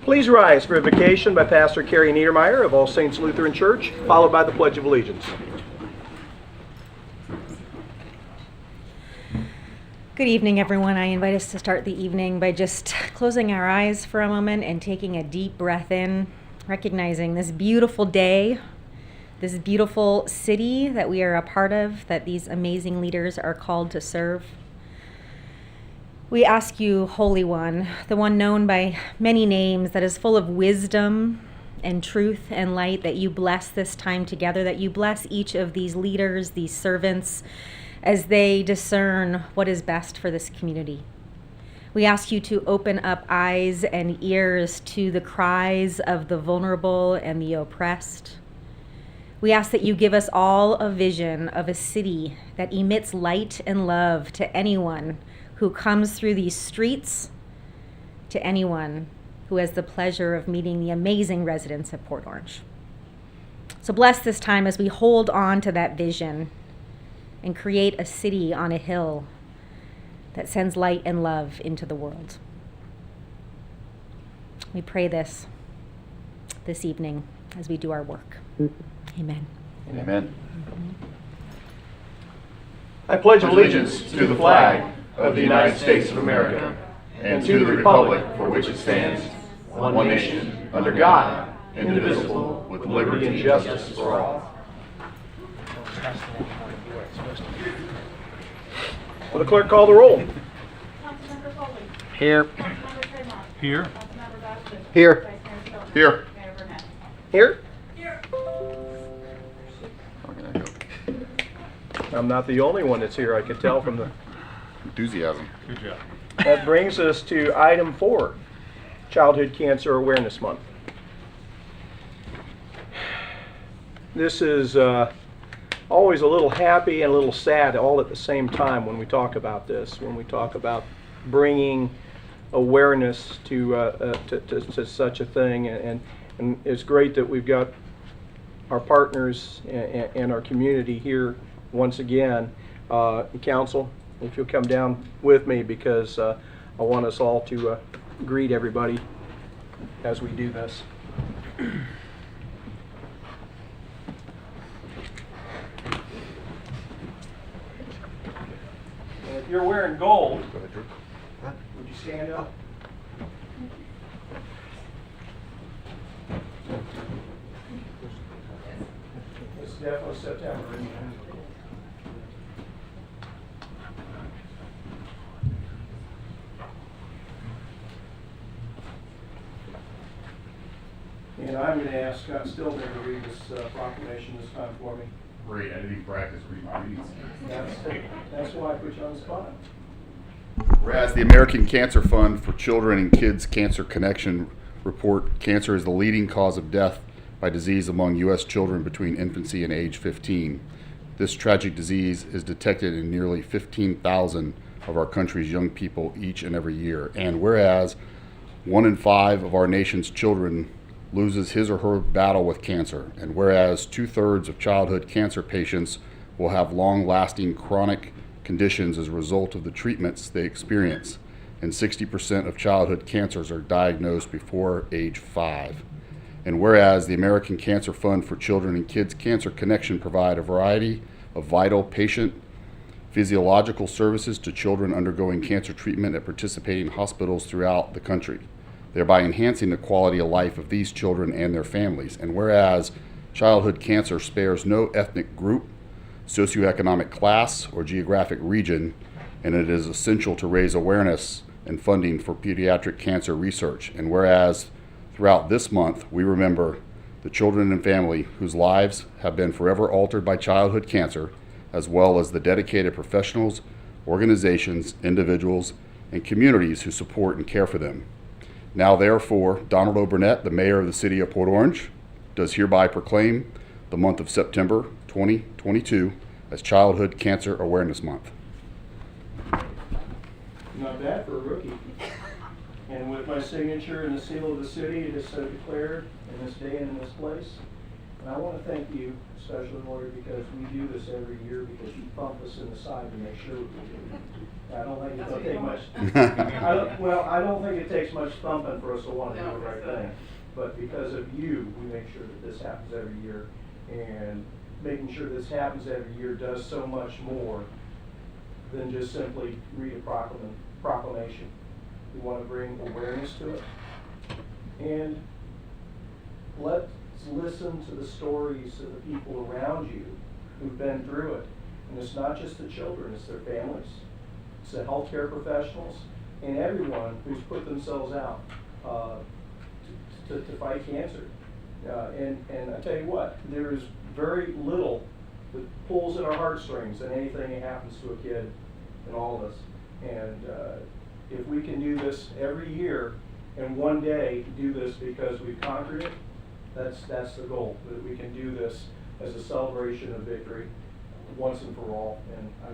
Please rise for invocation by Pastor Carrie Niedermeyer of All Saints Lutheran Church, followed by the Pledge of Allegiance. Good evening, everyone. I invite us to start the evening by just closing our eyes for a moment and taking a deep breath in, recognizing this beautiful day, this beautiful city that we are a part of, that these amazing leaders are called to serve. We ask you, Holy One, the one known by many names, that is full of wisdom and truth and light, that you bless this time together, that you bless each of these leaders, these servants, as they discern what is best for this community. We ask you to open up eyes and ears to the cries of the vulnerable and the oppressed. We ask that you give us all a vision of a city that emits light and love to anyone who comes through these streets, to anyone who has the pleasure of meeting the amazing residents of Port Orange. So bless this time as we hold on to that vision and create a city on a hill that sends light and love into the world. We pray this evening as we do our work. Amen. Amen. I pledge allegiance to the flag of the United States of America and to the republic for which it stands, one nation, under God, indivisible, with liberty and justice for all. Will the clerk call the roll? Here. Here. Here. Here. Here? Okay, go. I'm not the only one that's here, I could tell from the... Enthusiasm. Good job. That brings us to item 4, Childhood Cancer Awareness Month. This is always a little happy and a little sad all at the same time when we talk about this, when we talk about bringing awareness to such a thing. And it's great that we've got our partners and our community here once again. Council, if you'll come down with me, because I want us all to greet everybody as we do this. And if you're wearing gold, would you stand up? It's definitely September. And I'm going to ask Scott Stillman to read this proclamation this time for me. Great, I didn't even practice reading my readings. That's why I put you on the spot. Whereas the American Cancer Fund for Children and Kids Cancer Connection report cancer is the leading cause of death by disease among U.S. children between infancy and age 15. This tragic disease is detected in nearly 15,000 of our country's young people each and every year. And whereas 1 in 5 of our nation's children loses his or her battle with cancer, and whereas 2/3 of childhood cancer patients will have long-lasting chronic conditions as a result of the treatments they experience, and 60% of childhood cancers are diagnosed before age 5. And whereas the American Cancer Fund for Children and Kids Cancer Connection provide a variety of vital patient physiological services to children undergoing cancer treatment at participating hospitals throughout the country, thereby enhancing the quality of life of these children and their families. And whereas childhood cancer spares no ethnic group, socioeconomic class, or geographic region, and it is essential to raise awareness and funding for pediatric cancer research. And whereas throughout this month, we remember the children and family whose lives have been forever altered by childhood cancer, as well as the dedicated professionals, organizations, individuals, and communities who support and care for them. Now therefore, Donald O. Burnett, the mayor of the city of Port Orange, does hereby proclaim the month of September 2022 as Childhood Cancer Awareness Month. Not bad for a rookie. And with my signature and the seal of the city, it is so declared in this day and in this place. And I want to thank you, especially Lori, because we do this every year because you bump us in the side to make sure we do. I don't think it'll take much. I don't think it takes much thumping for us to want to do the right thing. But because of you, we make sure that this happens every year. And making sure this happens every year does so much more than just simply read a proclamation. We want to bring awareness to it. And let's listen to the stories of the people around you who've been through it. And it's not just the children, it's their families. It's the healthcare professionals and everyone who's put themselves out to fight cancer. And I tell you what, there is very little that pulls at our heartstrings than anything that happens to a kid and all of us. And if we can do this every year and one day do this because we've conquered it, that's the goal, that we can do this as a celebration of victory once and for all. And I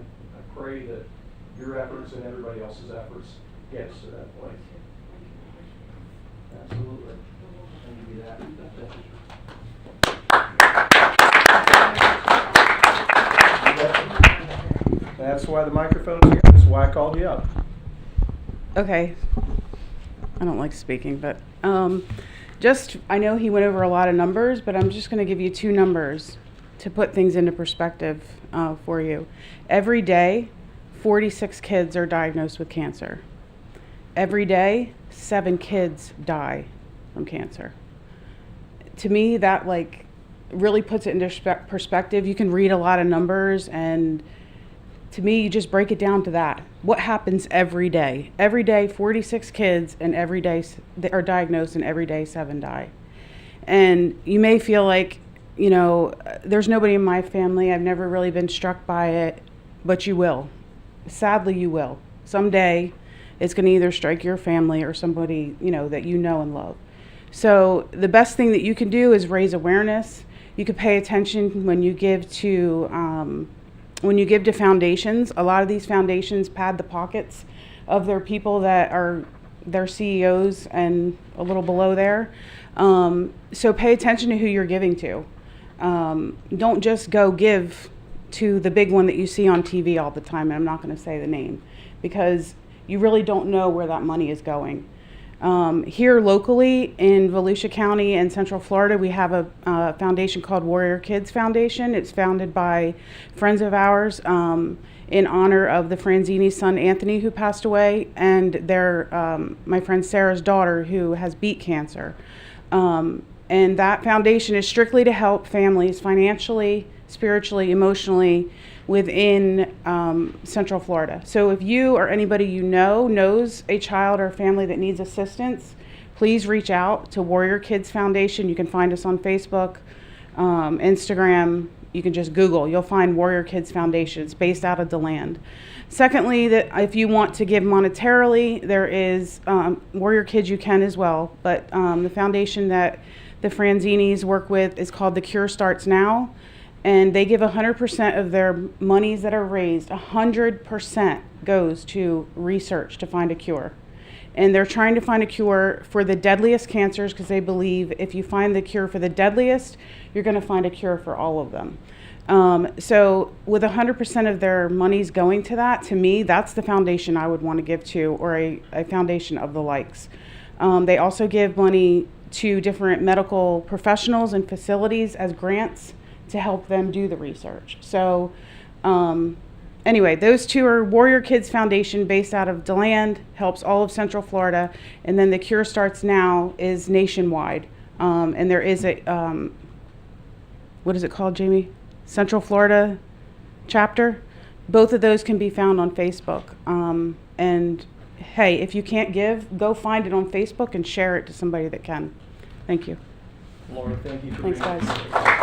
pray that your efforts and everybody else's efforts get us to that point. Absolutely. Let me do that. That's why the microphone's here. That's why I called you up. Okay. I don't like speaking, but I know he went over a lot of numbers, but I'm just going to give you 2 numbers to put things into perspective for you. Every day, 46 kids are diagnosed with cancer. Every day, 7 kids die from cancer. To me, that really puts it into perspective. You can read a lot of numbers, and to me, you just break it down to that. What happens every day? Every day, 46 kids, and every day they are diagnosed, and every day 7 die. And you may feel like, there's nobody in my family. I've never really been struck by it, but you will. Sadly, you will. Someday, it's going to either strike your family or somebody, that you know and love. So the best thing that you can do is raise awareness. You can pay attention when you give to foundations. A lot of these foundations pad the pockets of their people that are their CEOs and a little below there. So pay attention to who you're giving to. Don't just go give to the big one that you see on TV all the time, and I'm not going to say the name, because you really don't know where that money is going. Here locally in Volusia County and Central Florida, we have a foundation called Warrior Kids Foundation. It's founded by friends of ours in honor of the Franzini's son Anthony, who passed away, and my friend Sarah's daughter, who has beat cancer. And that foundation is strictly to help families financially, spiritually, emotionally within Central Florida. So if you or anybody you know knows a child or family that needs assistance, please reach out to Warrior Kids Foundation. You can find us on Facebook, Instagram. You can just Google. You'll find Warrior Kids Foundation. It's based out of DeLand. Secondly, that if you want to give monetarily, there is Warrior Kids, you can as well. But the foundation that the Franzinis work with is called The Cure Starts Now. And they give 100% of their monies that are raised, 100% goes to research to find a cure. And they're trying to find a cure for the deadliest cancers, because they believe if you find the cure for the deadliest, you're going to find a cure for all of them. So with 100% of their monies going to that, to me, that's the foundation I would want to give to, or a foundation of the likes. They also give money to different medical professionals and facilities as grants to help them do the research. So anyway, those 2 are Warrior Kids Foundation, based out of DeLand, helps all of Central Florida. And then The Cure Starts Now is nationwide. And there is a, what is it called, Jamie? Central Florida chapter. Both of those can be found on Facebook. And hey, if you can't give, go find it on Facebook and share it to somebody that can. Thank you. Laura, thank you for Thanks, being guys. here.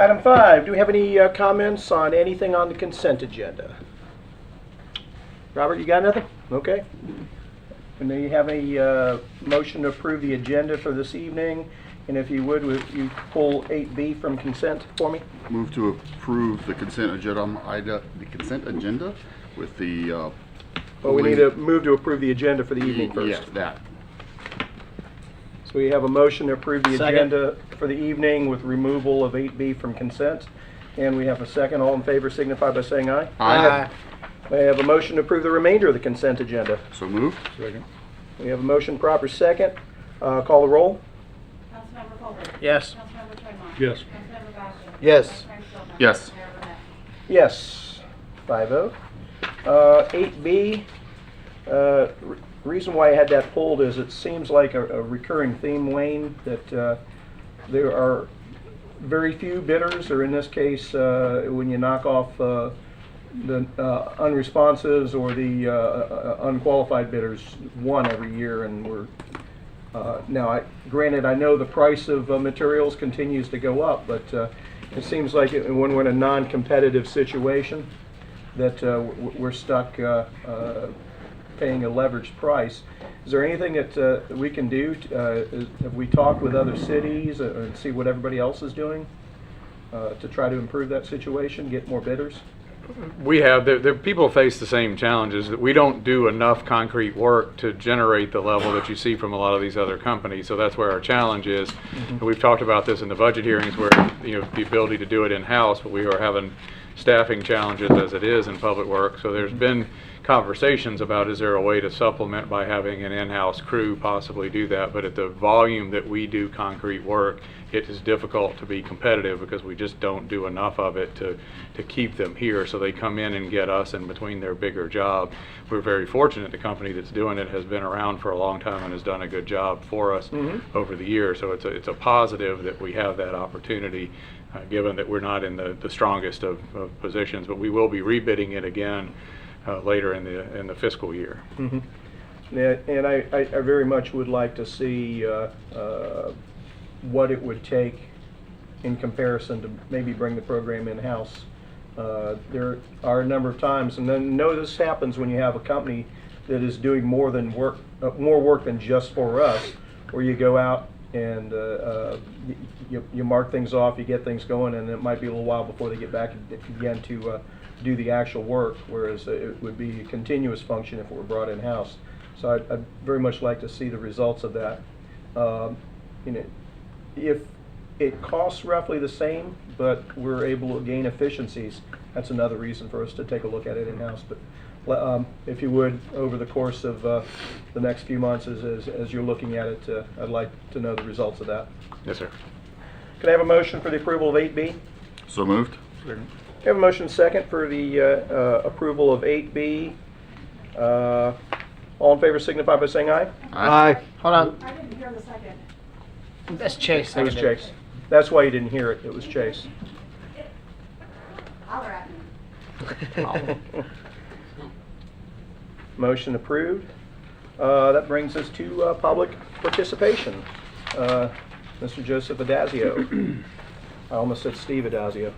Item 5, do we have any comments on anything on the consent agenda? Robert, you got nothing? Okay. And do you have a motion to approve the agenda for this evening? And if you would you pull 8B from consent for me? Move to approve the consent agenda, with the, Well, we need to move to approve the agenda for the evening first. yes, that. So we have a motion to approve the Second. agenda for the evening with removal of 8B from consent. And we have a second. All in favor signify by saying aye. Aye. We have a motion to approve the remainder of the consent agenda. So moved. Second. We have a motion proper second. Call the roll. Councilmember Colbert. Yes. Councilmember Tremont. Yes. Councilmember Bastion. Yes. Vice Mayor Stiltner. Yes. Mayor Burnett. Yes, 5-0. 8B, reason why I had that pulled is it seems like a recurring theme, Wayne, that there are very few bidders, or in this case, when you knock off the unresponsives or the unqualified bidders, one every year, and we're now, granted, I know the price of materials continues to go up, but it seems like when we're in a non-competitive situation, that we're stuck paying a leveraged price. Is there anything that we can do? Have we talked with other cities and see what everybody else is doing to try to improve that situation, get more bidders? We have, people face the same challenges, that we don't do enough concrete work to generate the level that you see from a lot of these other companies, so that's where our challenge is. And we've talked about this in the budget hearings where, the ability to do it in-house, but we are having staffing challenges as it is in public work, so there's been conversations about, is there a way to supplement by having an in-house crew possibly do that, but at the volume that we do concrete work, it is difficult to be competitive because we just don't do enough of it to keep them here, so they come in and get us in between their bigger job. We're very fortunate the company that's doing it has been around for a long time and has done a good job for us over the years, so it's a positive that we have that opportunity, given that we're not in the strongest of positions, but we will be rebidding it again later in the fiscal year. Yeah, and I very much would like to see what it would take in comparison to maybe bring the program in-house. There are a number of times, and then this happens when you have a company that is doing more work than just for us, where you go out and you mark things off, you get things going, and it might be a little while before they get back again to do the actual work, whereas it would be a continuous function if it were brought in-house. So I'd very much like to see the results of that. If it costs roughly the same, but we're able to gain efficiencies, that's another reason for us to take a look at it in-house. But if you would, over the course of the next few months, as you're looking at it, I'd like to know the results of that. Yes, sir. Can I have a motion for the approval of 8B? So moved. We have a motion second for the approval of 8B. All in favor signify by saying aye. Aye. Hold on. I didn't hear the second. That's Chase. It was seconded. Chase. That's why you didn't hear it. It was Chase. Holler at me. Motion approved. That brings us to public participation. Mr. Joseph Adasio. I almost said Steve Adasio.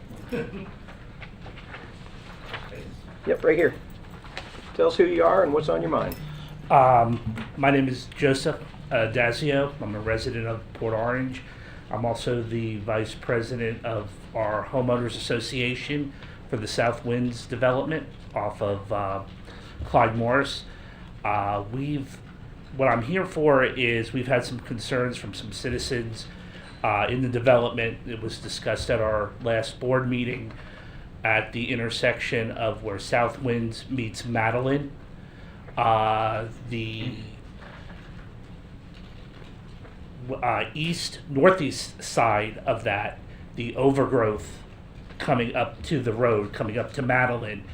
Yep, right here. Tell us who you are and what's on your mind. My name is Joseph Adasio. I'm a resident of Port Orange. I'm also the vice president of our homeowners association for the South Winds development off of Clyde Morris. What I'm here for is we've had some concerns from some citizens in the development. It was discussed at our last board meeting at the intersection of where South Winds meets Madeline. The northeast side of that, the overgrowth coming up to the road, coming up to Madeline,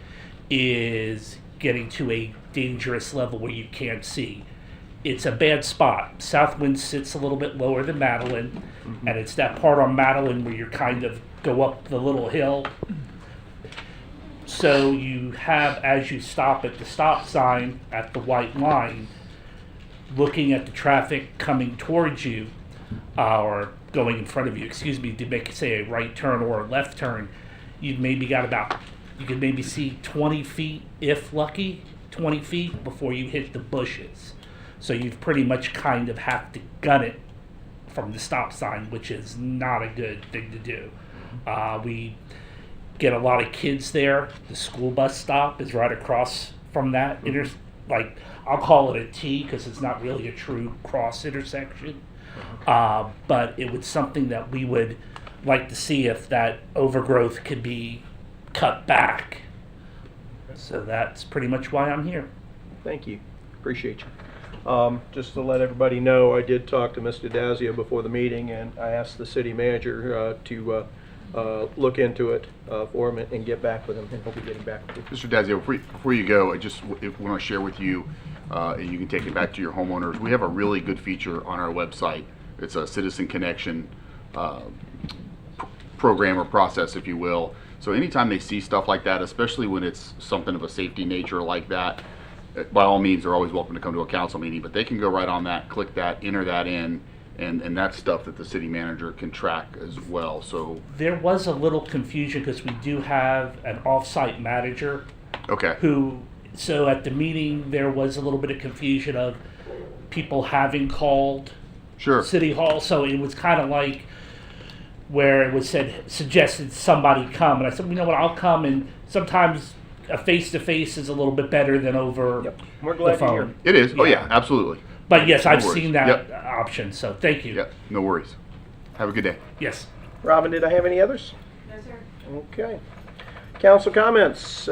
is getting to a dangerous level where you can't see. It's a bad spot. Southwind sits a little bit lower than Madeline, and it's that part on Madeline where you kind of go up the little hill. So you have, as you stop at the stop sign at the white line, looking at the traffic coming towards you, or going in front of you, excuse me, to make, say, a right turn or a left turn, you could maybe see 20 feet, if lucky, 20 feet before you hit the bushes. So you've pretty much kind of have to gun it from the stop sign, which is not a good thing to do. We get a lot of kids there. The school bus stop is right across from that. I'll call it a T because it's not really a true cross intersection. But it was something that we would like to see if that overgrowth could be cut back. So that's pretty much why I'm here. Thank you. Appreciate you. Just to let everybody know, I did talk to Mr. Adasio before the meeting, and I asked the city manager to look into it for him and get back with him, and he'll be getting back with you. Mr. Adasio, before you go, I just want to share with you, and you can take it back to your homeowners. We have a really good feature on our website. It's a citizen connection program or process, if you will. So anytime they see stuff like that, especially when it's something of a safety nature like that, by all means, they're always welcome to come to a council meeting, but they can go right on that, click that, enter that in, and that's stuff that the city manager can track as well. So There was a little confusion because we do have an off-site manager okay, so at the meeting there was a little bit of confusion of people having called sure, City Hall, so it was kind of like where it was suggested somebody come, and I said, you know what, I'll come, and sometimes a face-to-face is a little bit better than over Yep. We're glad the you're here. phone. it is. Oh Yeah. yeah, absolutely. But yes, I've No worries. seen that Yep. option, so thank you. Yep, no worries. Have a good day. Yes. Robin, did I have any others? No, sir. Okay. Council comments.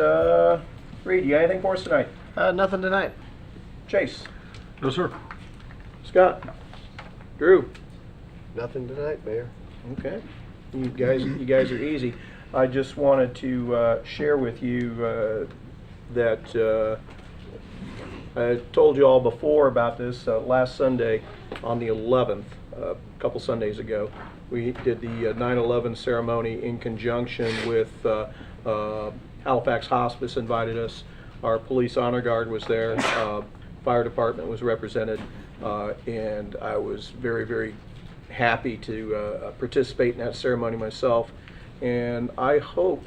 Reed, you got anything for us tonight? Nothing tonight. Chase? No, sir. Scott? Drew? Nothing tonight, Mayor. Okay. You guys are easy. I just wanted to share with you that I told you all before about this last Sunday on the 11th, a couple Sundays ago. We did the 9/11 ceremony in conjunction with Halifax Hospice invited us. Our police honor guard was there. Fire department was represented, and I was very, very happy to participate in that ceremony myself. And I hope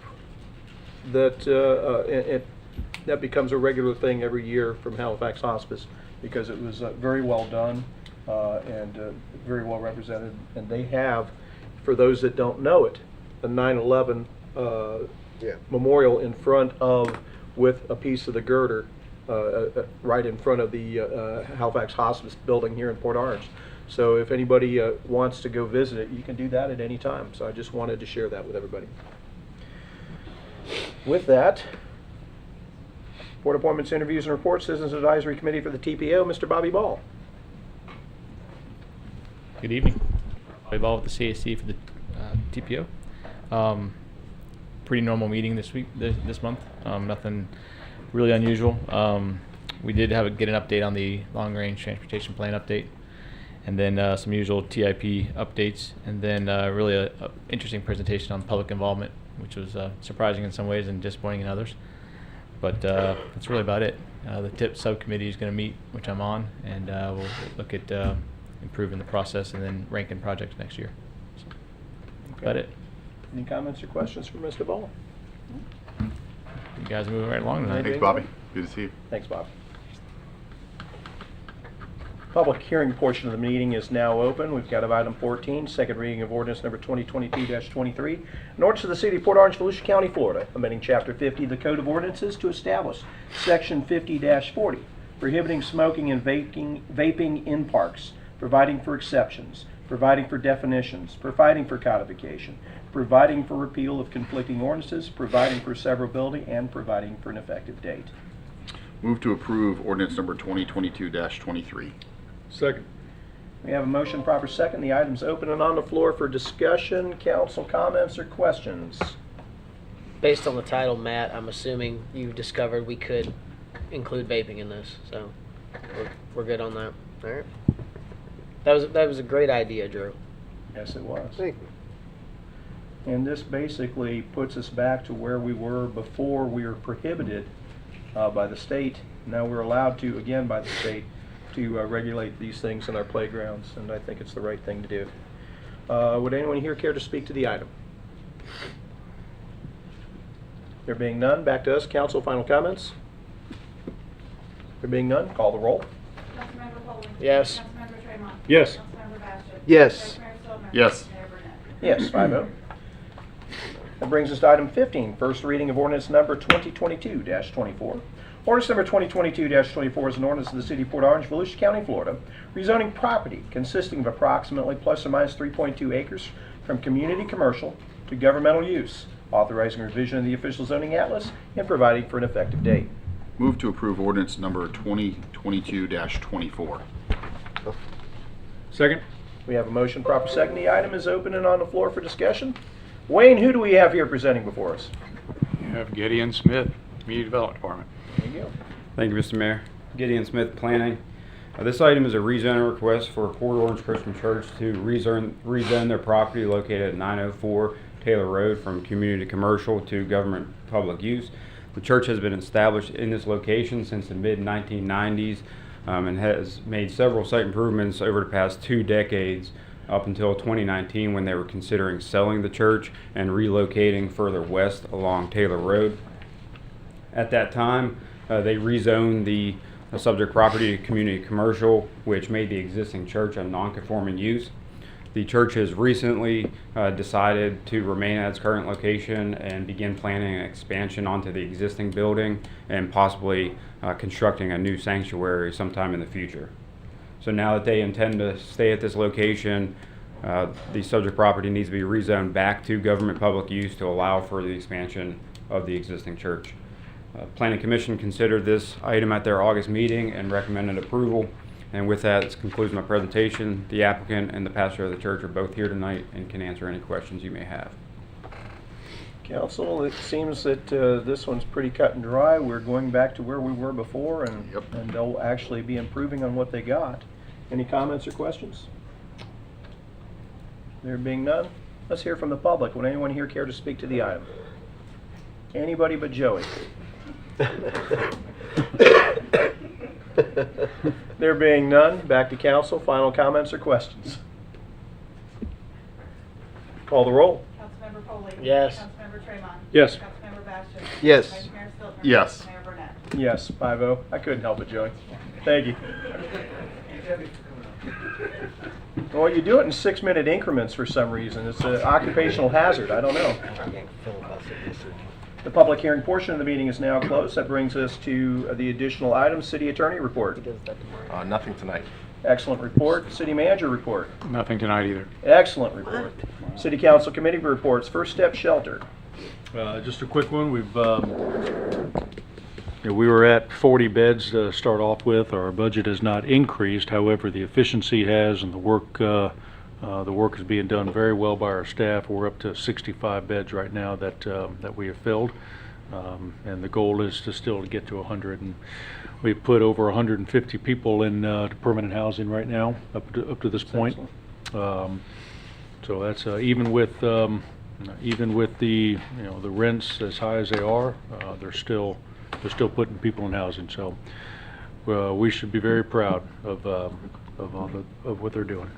that that becomes a regular thing every year from Halifax Hospice, because it was very well done and very well represented. And they have, for those that don't know it, a 9/11 memorial in front of, with a piece of the girder right in front of the Halifax Hospice building here in Port Orange. So if anybody wants to go visit it, you can do that at any time. So I just wanted to share that with everybody. With that, board appointments, interviews, and reports, Citizens Advisory Committee for the TPO, Mr. Bobby Ball. Good evening. Bobby Ball with the CAC for the TPO. Pretty normal meeting this month. Nothing really unusual. We did get an update on the long-range transportation plan update, and then some usual TIP updates, and then really a interesting presentation on public involvement, which was surprising in some ways and disappointing in others. But that's really about it. The TIP subcommittee is going to meet, which I'm on, and we'll look at improving the process and then ranking projects next year. So, that's about it. Any comments or questions for Mr. Ball? You guys are moving right along tonight. Thanks, Bobby. Good to see you. Thanks, Bob. Public hearing portion of the meeting is now open. We've got item 14, second reading of ordinance number 2022-23, an ordinance of the City of Port Orange, Volusia County, Florida, amending Chapter 50 of the Code of Ordinances to establish Section 50-40, prohibiting smoking and vaping in parks, providing for exceptions, providing for definitions, providing for codification, providing for repeal of conflicting ordinances, providing for severability, and providing for an effective date. Move to approve ordinance number 2022-23. Second. We have a motion, proper second. The item's open and on the floor for discussion. Council comments or questions? Based on the title, Matt, I'm assuming you discovered we could include vaping in this, so we're good on that. All right. That was a great idea, Drew. Yes, it was. Thank you. And this basically puts us back to where we were before we were prohibited by the state. Now we're allowed to, again by the state, to regulate these things in our playgrounds, and I think it's the right thing to do. Would anyone here care to speak to the item? There being none, back to us. Council, final comments? There being none, call the roll. Councilmember Foley? Yes. Councilmember Tremont? Yes. Councilmember Bastian? Yes. Vice Mayor Silverman? Yes. Mayor Burnett? Yes, 5-0. That brings us to item 15, first reading of ordinance number 2022-24. Ordinance number 2022-24 is an ordinance of the City of Port Orange, Volusia County, Florida, rezoning property consisting of approximately plus or minus 3.2 acres from community commercial to governmental use, authorizing revision of the official zoning atlas and providing for an effective date. Move to approve ordinance number 2022-24. Second? We have a motion, proper second. The item is open and on the floor for discussion. Wayne, who do we have here presenting before us? You have Gideon Smith, Community Development Department. There you go. Thank you, Mr. Mayor. Gideon Smith, Planning. This item is a rezone request for Port Orange Christian Church to rezone their property located at 904 Taylor Road from community commercial to government public use. The church has been established in this location since the mid-1990s and has made several site improvements over the past 2 decades up until 2019 when they were considering selling the church and relocating further west along Taylor Road. At that time, they rezoned the subject property to community commercial, which made the existing church a non-conforming use. The church has recently decided to remain at its current location and begin planning an expansion onto the existing building and possibly constructing a new sanctuary sometime in the future. So now that they intend to stay at this location, the subject property needs to be rezoned back to government public use to allow for the expansion of the existing church. Planning Commission considered this item at their August meeting and recommended approval. And with that, this concludes my presentation. The applicant and the pastor of the church are both here tonight and can answer any questions you may have. Council, it seems that this one's pretty cut and dry. We're going back to where we were before, and, Yep. and they'll actually be improving on what they got. Any comments or questions? There being none, let's hear from the public. Would anyone here care to speak to the item? Anybody but Joey. There being none, back to council. Final comments or questions? Call the roll. Councilmember Foley? Yes. Councilmember Tremont? Yes. Councilmember Bastian? Yes. Vice Mayor Silverman? Yes. Mayor Burnett? Yes, 5-0. I couldn't help it, Joey. Thank you. Well, you do it in 6-minute increments for some reason. It's an occupational hazard. I don't know. The public hearing portion of the meeting is now closed. That brings us to the additional items. City Attorney report. Nothing tonight. Excellent report. City Manager report. Nothing tonight either. Excellent report. City Council Committee reports. First Step Shelter. Just a quick one. We were at 40 beds to start off with. Our budget has not increased. However, the efficiency has, and the work is being done very well by our staff. We're up to 65 beds right now that we have filled, and the goal is to still get to 100. And we've put over 150 people in permanent housing right now up to this point. So that's even with the the rents as high as they are, they're still putting people in housing. So we should be very proud of what they're doing.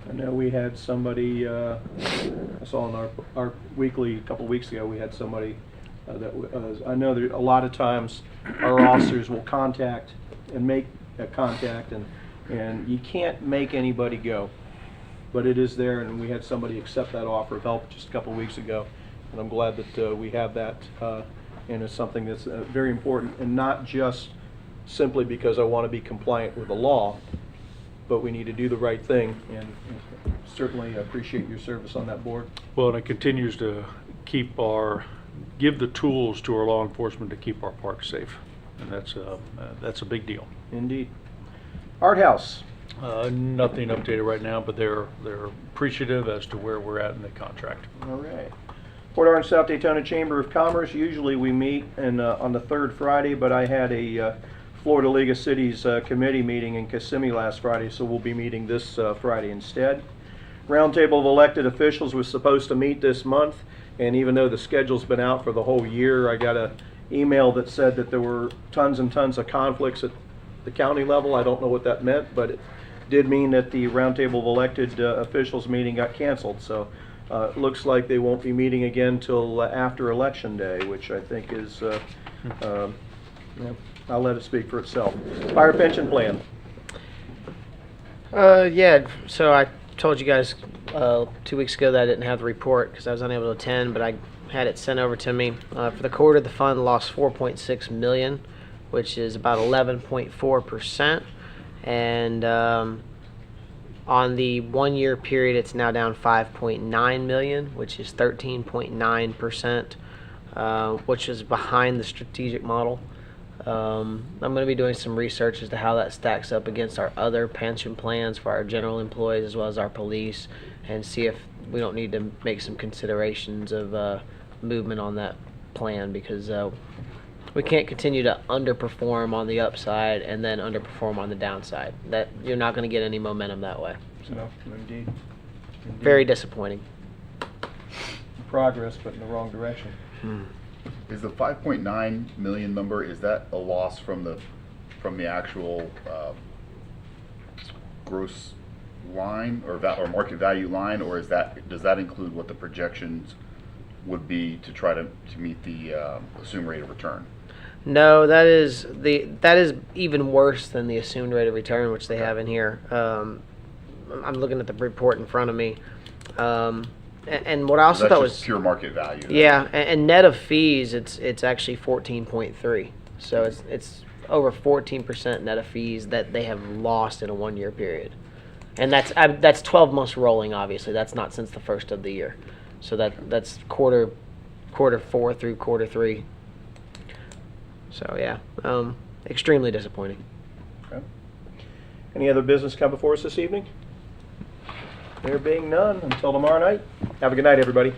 I know we had somebody, I saw in our weekly, a couple weeks ago, we had somebody I know that a lot of times our officers will contact and make a contact, and you can't make anybody go. But it is there, and we had somebody accept that offer of help just a couple weeks ago. And I'm glad that we have that, and it's something that's very important, and not just simply because I want to be compliant with the law, but we need to do the right thing, and certainly appreciate your service on that board. Well, and it continues to give the tools to our law enforcement to keep our parks safe, and that's a big deal. Indeed. Art House. Nothing updated right now, but they're appreciative as to where we're at in the contract. All right. Port Orange South Daytona Chamber of Commerce. Usually we meet on the third Friday, but I had a Florida League of Cities committee meeting in Kissimmee last Friday, so we'll be meeting this Friday instead. Roundtable of elected officials was supposed to meet this month, and even though the schedule's been out for the whole year, I got an email that said that there were tons and tons of conflicts the county level. I don't know what that meant, but it did mean that the roundtable of elected officials meeting got canceled. So it looks like they won't be meeting again till after Election Day, which I think is, yeah, I'll let it speak for itself. Fire pension plan. Yeah, so I told you guys 2 weeks ago that I didn't have the report because I was unable to attend, but I had it sent over to me. For the quarter, the fund lost $4.6 million, which is about 11.4%. And on the 1 year period, it's now down $5.9 million, which is 13.9%, which is behind the strategic model. I'm going to be doing some research as to how that stacks up against our other pension plans for our general employees as well as our police, and see if we don't need to make some considerations of movement on that plan, because we can't continue to underperform on the upside and then underperform on the downside. That you're not going to get any momentum that way. No, indeed. Very disappointing. Progress, but in the wrong direction. Is the 5.9 million number, is that a loss from the actual gross line or market value line, or does that include what the projections would be to try to meet the assumed rate of return? No, that is even worse than the assumed rate of return, which they have in here. I'm looking at the report in front of me. And what I also That's thought just was pure market value. yeah, and net of fees, it's actually 14.3. So it's over 14% net of fees that they have lost in a 1 year period, and that's 12 months rolling. Obviously, that's not since the first of the year. So that's quarter 4 through quarter 3. So yeah, extremely disappointing. Okay. Any other business come before us this evening? There being none, until tomorrow night. Have a good night, everybody.